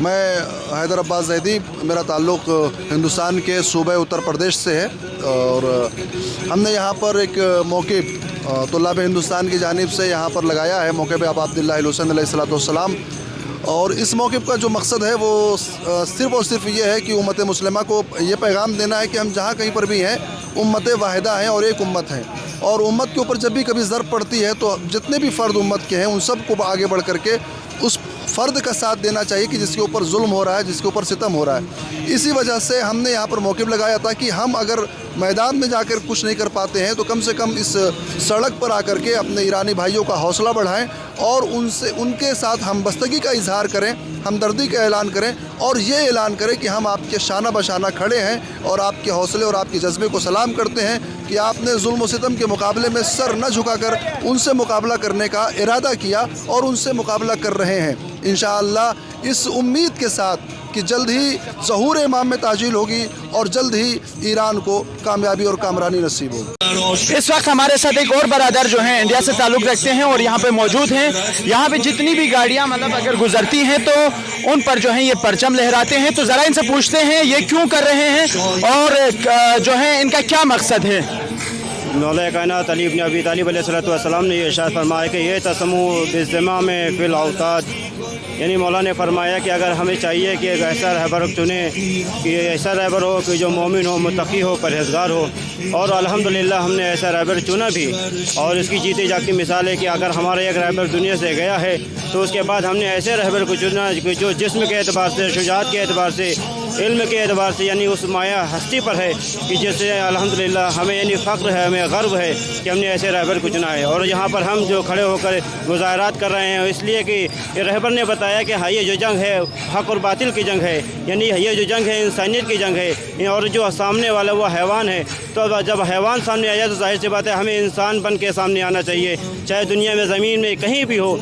میں حیدر عباس زیدی، میرا تعلق ہندوستان کے صوبہ اتر پردیش سے ہے، اور ہم نے یہاں پر ایک موقف طلاب ہندوستان کی جانب سے یہاں پر لگایا ہے، موقع پہ عبداللہ الحسین علیہ السلام، اور اس موقف کا جو مقصد ہے وہ صرف اور صرف یہ ہے کہ امت مسلمہ کو یہ پیغام دینا ہے کہ ہم جہاں کہیں پر بھی ہیں امت واحدہ ہیں اور ایک امت ہے، اور امت کے اوپر جب بھی کبھی ضرب پڑتی ہے تو جتنے بھی فرد امت کے ہیں ان سب کو آگے بڑھ کر کے اس فرد کا ساتھ دینا چاہیے کہ جس کے اوپر ظلم ہو رہا ہے، جس کے اوپر ستم ہو رہا ہے۔ اسی وجہ سے ہم نے یہاں پر موقف لگایا تھا کہ ہم اگر میدان میں جا کر کچھ نہیں کر پاتے ہیں تو کم سے کم اس سڑک پر آ کر کے اپنے ایرانی بھائیوں کا حوصلہ بڑھائیں اور ان کے ساتھ ہمبستگی کا اظہار کریں، ہمدردی کا اعلان کریں، اور یہ اعلان کریں کہ ہم آپ کے شانہ بشانہ کھڑے ہیں اور آپ کے حوصلے اور آپ کے جذبے کو سلام کرتے ہیں کہ آپ نے ظلم و ستم کے مقابلے میں سر نہ جھکا کر ان سے مقابلہ کرنے کا ارادہ کیا اور ان سے مقابلہ کر رہے ہیں۔ انشاءاللہ اس امید کے ساتھ کہ جلد ہی ظہور امام میں تعجیل ہوگی اور جلد ہی ایران کو کامیابی اور کامرانی نصیب ہوگی۔ اس وقت ہمارے ساتھ ایک اور برادر جو ہیں انڈیا سے تعلق رکھتے ہیں اور یہاں پہ موجود ہیں۔ یہاں پہ جتنی بھی گاڑیاں مطلب اگر گزرتی ہیں تو ان پر جو ہیں یہ پرچم لہراتے ہیں، تو ذرا ان سے پوچھتے ہیں یہ کیوں کر رہے ہیں اور جو ہے ان کا کیا مقصد ہے۔ مولا کائنات علی بن ابی طالب علیہ السلام نے یہ ارشاد فرمایا کہ یہ تسمو بالزمام فی الاوتاد، یعنی مولا نے فرمایا کہ اگر ہمیں چاہیے کہ ایک ایسا رہبر چنیں کہ ایسا رہبر ہو کہ جو مومن ہو، متقی ہو، پرہیزگار ہو، اور الحمدللہ ہم نے ایسا رہبر چنا بھی، اور اس کی جیتی جاگتی مثال ہے کہ اگر ہمارا ایک رہبر دنیا سے گیا ہے تو اس کے بعد ہم نے ایسے رہبر کو چنا کہ جو جسم کے اعتبار سے، شجاعت کے اعتبار سے، علم کے اعتبار سے یعنی اس مایا ہستی پر ہے کہ جس سے الحمدللہ ہمیں یعنی فخر ہے، ہمیں غرو ہے کہ ہم نے ایسے رہبر کو چنا ہے۔ اور یہاں پر ہم جو کھڑے ہو کر مظاہرات کر رہے ہیں اس لیے کہ یہ رہبر نے بتایا کہ یہ جو جنگ ہے حق اور باطل کی جنگ ہے، یعنی یہ جو جنگ ہے انسانیت کی جنگ ہے، اور جو سامنے والا وہ حیوان ہے، تو جب حیوان سامنے آیا تو ظاہر سی بات ہے ہمیں انسان بن کے سامنے آنا چاہیے، چاہے دنیا میں زمین میں کہیں بھی ہو،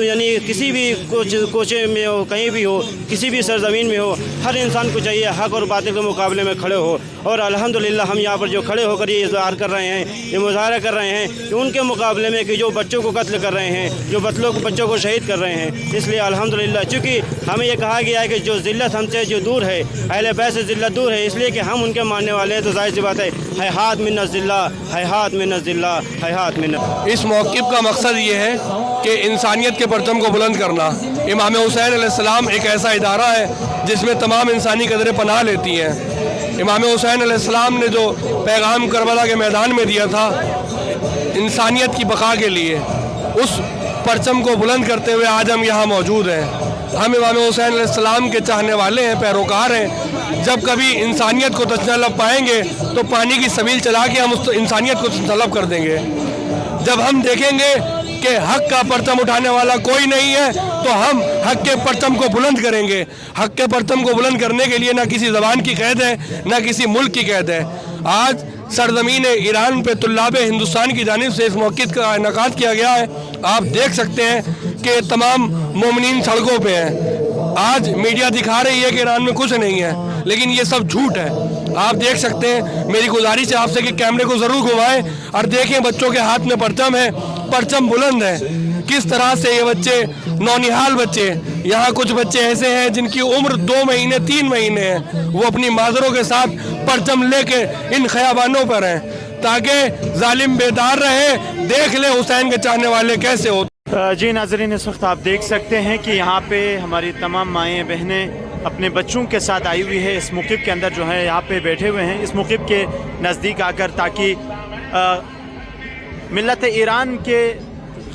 یعنی کسی بھی کوچے میں ہو، کہیں بھی ہو، کسی بھی سرزمین میں ہو، ہر انسان کو چاہیے حق اور باطل کے مقابلے میں کھڑے ہو۔ اور الحمدللہ ہم یہاں پر جو کھڑے ہو کر یہ اظہار کر رہے ہیں، یہ مظاہرہ کر رہے ہیں کہ ان کے مقابلے میں کہ جو بچوں کو قتل کر رہے ہیں، جو بچوں کو شہید کر رہے ہیں، اس لیے الحمدللہ چونکہ ہمیں یہ کہا گیا ہے کہ جو ذلت ہم سے جو دور ہے، اہل بیت سے ذلت دور ہے، اس لیے کہ ہم ان کے ماننے والے ہیں، تو ظاہر سی بات ہے ہیہات من الذلہ، ہیہات من الذلہ، ہیہات من۔ اس موقف کا مقصد یہ ہے کہ انسانیت کے پرچم کو بلند کرنا۔ امام حسین علیہ السلام ایک ایسا ادارہ ہے جس میں تمام انسانی قدریں پناہ لیتی ہیں۔ امام حسین علیہ السلام نے جو پیغام کربلا کے میدان میں دیا تھا انسانیت کی بقا کے لیے، اس پرچم کو بلند کرتے ہوئے آج ہم یہاں موجود ہیں۔ ہم امام حسین علیہ السلام کے چاہنے والے ہیں، پیروکار ہیں۔ جب کبھی انسانیت کو تشنہ لب پائیں گے تو پانی کی سبیل چلا کے ہم اس انسانیت کو طلب کر دیں گے۔ جب ہم دیکھیں گے کہ حق کا پرچم اٹھانے والا کوئی نہیں ہے تو ہم حق کے پرچم کو بلند کریں گے۔ حق کے پرچم کو بلند کرنے کے لیے نہ کسی زبان کی قید ہے، نہ کسی ملک کی قید ہے۔ آج سرزمین ایران پہ طلاب ہندوستان کی جانب سے اس موقع کا انعقاد کیا گیا ہے۔ آپ دیکھ سکتے ہیں کہ تمام مومنین سڑکوں پہ ہیں۔ آج میڈیا دکھا رہی ہے کہ ایران میں کچھ نہیں ہے، لیکن یہ سب جھوٹ ہے۔ آپ دیکھ سکتے ہیں، میری گزارش ہے آپ سے کہ کیمرے کو ضرور گھمائیں اور دیکھیں بچوں کے ہاتھ میں پرچم ہے، پرچم بلند ہے۔ کس طرح سے یہ بچے، نونہال بچے، یہاں کچھ بچے ایسے ہیں جن کی عمر 2 مہینے 3 مہینے ہے، وہ اپنی مادروں کے ساتھ پرچم لے کے ان خیابانوں پر ہیں تاکہ ظالم بیدار رہے، دیکھ لے حسین کے چاہنے والے کیسے ہوتے۔ جی ناظرین، اس وقت آپ دیکھ سکتے ہیں کہ یہاں پہ ہماری تمام مائیں بہنیں اپنے بچوں کے ساتھ آئی ہوئی ہے، اس موقف کے اندر جو ہے یہاں پہ بیٹھے ہوئے ہیں، اس موقف کے نزدیک آ کر، تاکہ ملت ایران کے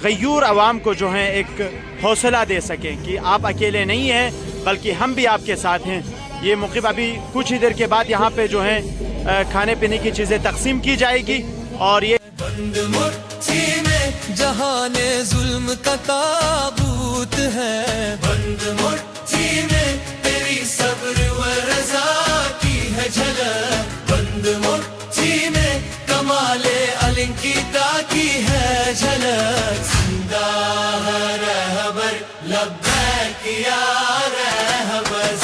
غیور عوام کو جو ہے ایک حوصلہ دے سکیں کہ آپ اکیلے نہیں ہیں بلکہ ہم بھی آپ کے ساتھ ہیں۔ یہ موقف ابھی کچھ ہی دیر کے بعد یہاں پہ جو ہے کھانے پینے کی چیزیں تقسیم کی جائے گی، اور یہ بند مٹھی میں جہان ظلم کا تابوت ہے، بند مٹھی میں تیری صبر و رضا کی ہے جھلک، بند مٹھی میں کمال علنگیتا کی ہے جھلک، زندہ رہبر لبیک یا رہبر